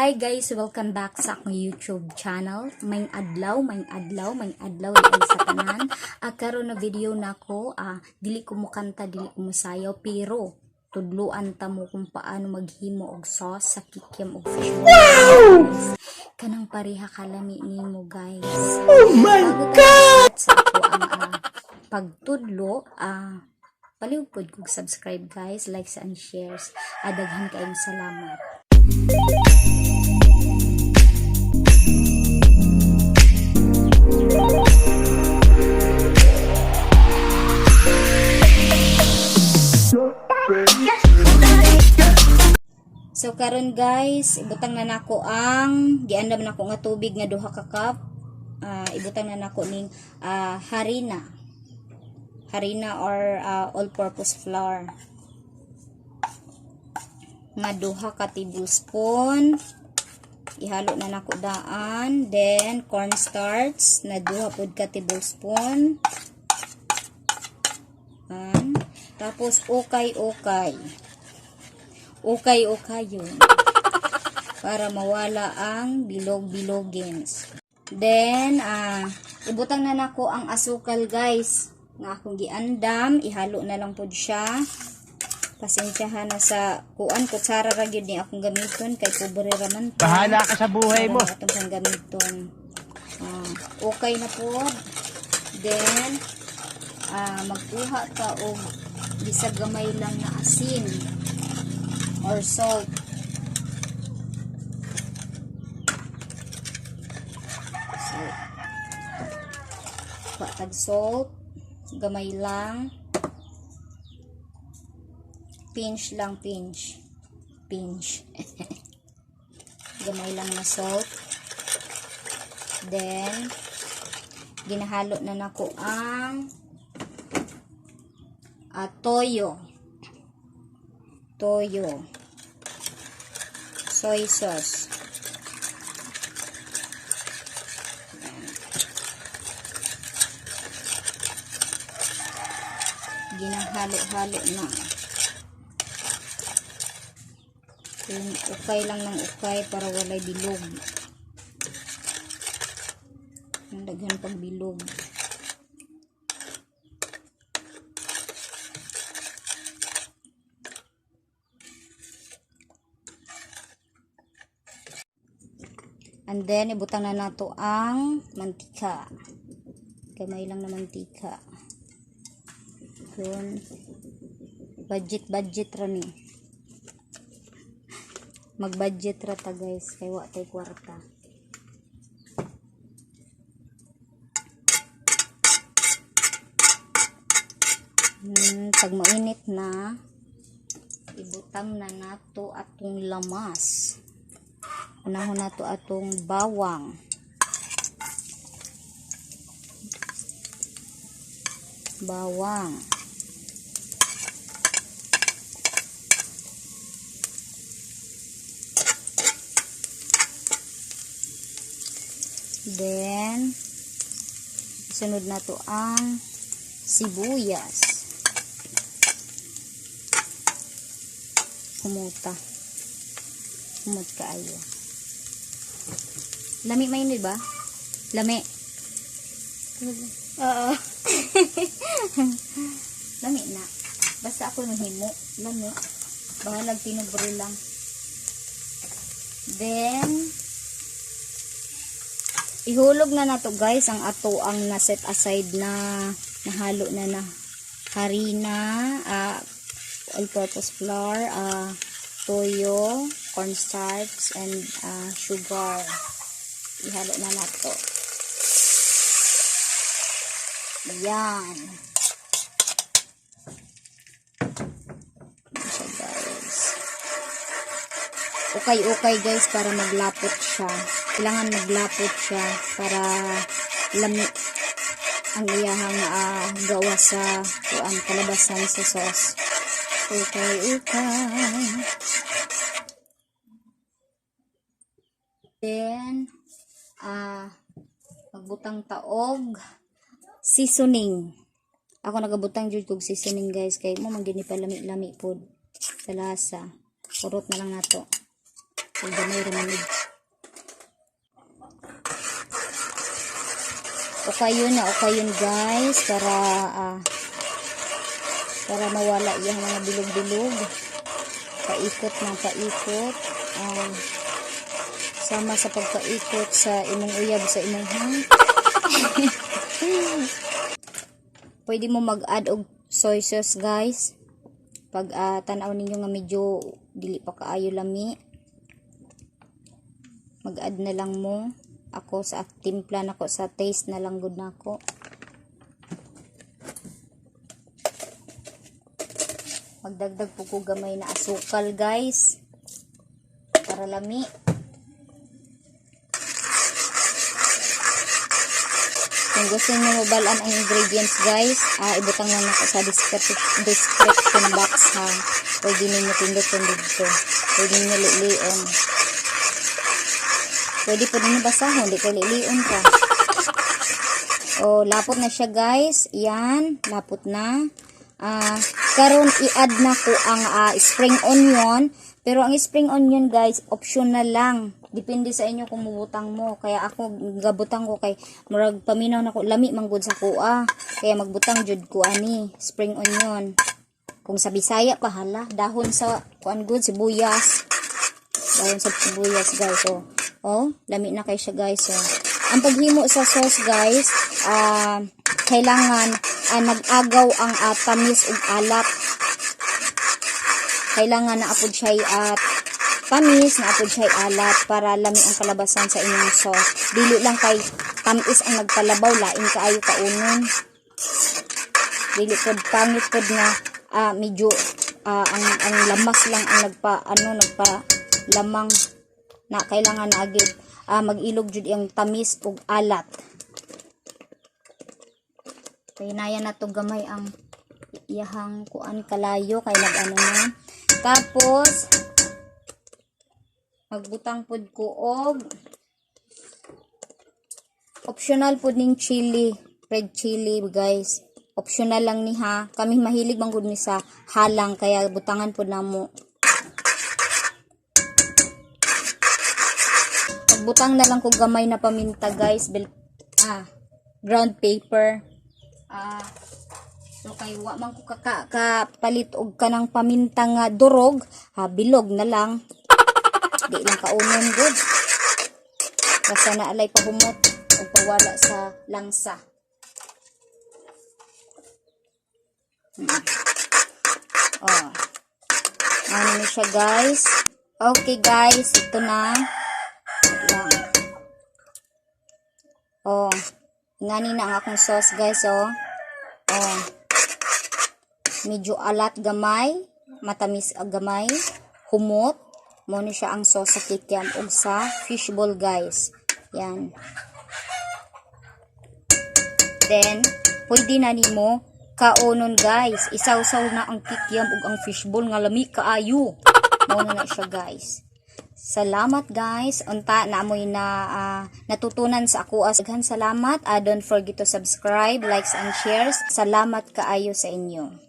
Hi guys, welcome back sa akong YouTube channel. May adlaw ay sa tanan. Karon na video nako, dili ko mo kanta, dili ko mo sayaw, pero tudluan ta mo kung paano maghimo og sauce sa kikiam og fish. Wow! Kanang pareha kalami nimo guys. Oh my God! Sa ako ang pagtudlo, paliw pod kog subscribe guys, likes and shares. Daghan kayong salamat. So karon guys, ibutang na nako ang giandam nako nga tubig nga 2 ka cup. Ibutang na nako ning harina or all-purpose flour nga 2 ka tablespoon. Ihalo na nako daan. Then cornstarch na 2 pud ka tablespoon. Tapos ukay yun para mawala ang bilog-bilogins. Then ibutang na nako ang asukal guys nga akong giandam. Ihalo na lang pud siya. Pasensyahan na sa kutsara ra gyud ni akong gamiton kay pobre ra man ta. Bahala ka sa buhay mo. Atong gamiton. Okay na po. Then magkuha ka og bisag gamay lang na asin or salt. So, patag salt, gamay lang. Pinch lang, pinch. Gamay lang na salt. Then, ginahalo na nako ang toyo, soy sauce, ginahalo-halo na. Ukay lang ng ukay para walay bilog. Daghan pag bilog. And then, ibutang na nato ang mantika. Kamay lang na mantika. Yun. Budget ra ni. Mag-budget ra ta guys. Kay wa tay kwarta. Pag mainit na, ibutang na nato atong lamas. Unahon na to atong bawang. Then, sunod na to ang sibuyas. Humut kaayo. Lami mainit ba? Lami. Oo. Lami na. Basta ako mahimo. Lami. Bahalag tinubro lang. Then, ihulog na nato guys ang ato ang na-set aside na nahalo na harina, all-purpose flour, toyo, cornstarch, and sugar. Ihalo na nato. Yan. So guys. Okay guys para maglapot siya. Kailangan maglapot siya para lami ang iyahang gawa sa kalabasan sa sauce. Okay. Then, magbutang taog seasoning. Ako nagabutang jud kog seasoning guys kay mo man gini pa lami-lami pod sa lasa. Kurot na lang nato. So, gamay rin. Okay yun guys, para mawala yung mga bilog-bilog. Paikot ng paikot. Sama sa pagpaikot sa imong uyab sa imong hang. Pwede mo mag-add og soy sauce guys. Pag tanaw ninyo nga medyo dili pa kaayo lami, mag-add na lang mo. Ako sa timpla nako, sa taste na lang gud nako. Magdagdag po ko gamay na asukal guys, para lami. Kung gusto nyo mabalaan ang ingredients guys, ibutang lang ako sa description box ha. Pwede ninyo pindot-pindot dito. Pwede ninyo lilion. Pwede po ninyo basahon, di kayo lilion pa. Lapot na siya guys. Yan, lapot na. Karon i-add na ko ang spring onion. Pero ang spring onion guys, optional lang. Depende sa inyo kung mubutang mo. Kaya ako gabutang ko kay murag paminaw na ko, lami manggod sa kuha. Kaya magbutang jud ko ani spring onion. Kung sa Bisaya pa hala, dahon sa kuan good sibuyas. Dahon sa sibuyas guys. Lami na kay siya guys. Ang paghimo sa sauce guys, kailangan nag-agaw ang tamis ug alat. Kailangan na apod siya tamis, na apod siya alat para lami ang kalabasan sa inyong sauce. Dili lang kay tamis ang nagpalabaw, lain kaayo kaunon. Dili pod pangit pod nga medyo ang lamas lang ang nagpa lamang na kailangan na agad mag-ilog jud ang tamis ug alat. Kaya na to gamay ang iyahang kuan kalayo kay nag-ano na. Tapos magbutang pod ko og optional pod ning chili, red chili guys. Optional lang ni ha. Kami mahilig bang gud ni sa halang kaya butangan pod namo. Magbutang na lang ko gamay na paminta guys. Ground paper. So kay wa man ko kapalit og kanang paminta nga durog, bilog na lang. Di lang kaunon good. Basta na alay pahumot o pawala sa langsa. Ano na siya guys. Okay guys, ito na. Ngani na ang akong sauce guys. Medyo alat gamay, matamis gamay, humot. Mo ni siya ang sauce sa kikiam ug sa fishball guys. Yan. Then pwede na nimo kaunon guys. Isaw-saw na ang kikiam ug ang fishball nga lami kaayo. Mo na siya guys. Salamat guys. Unta na amoy na natutunan sa ako. Daghan salamat. Don't forget to subscribe, likes and shares. Salamat kaayo sa inyo.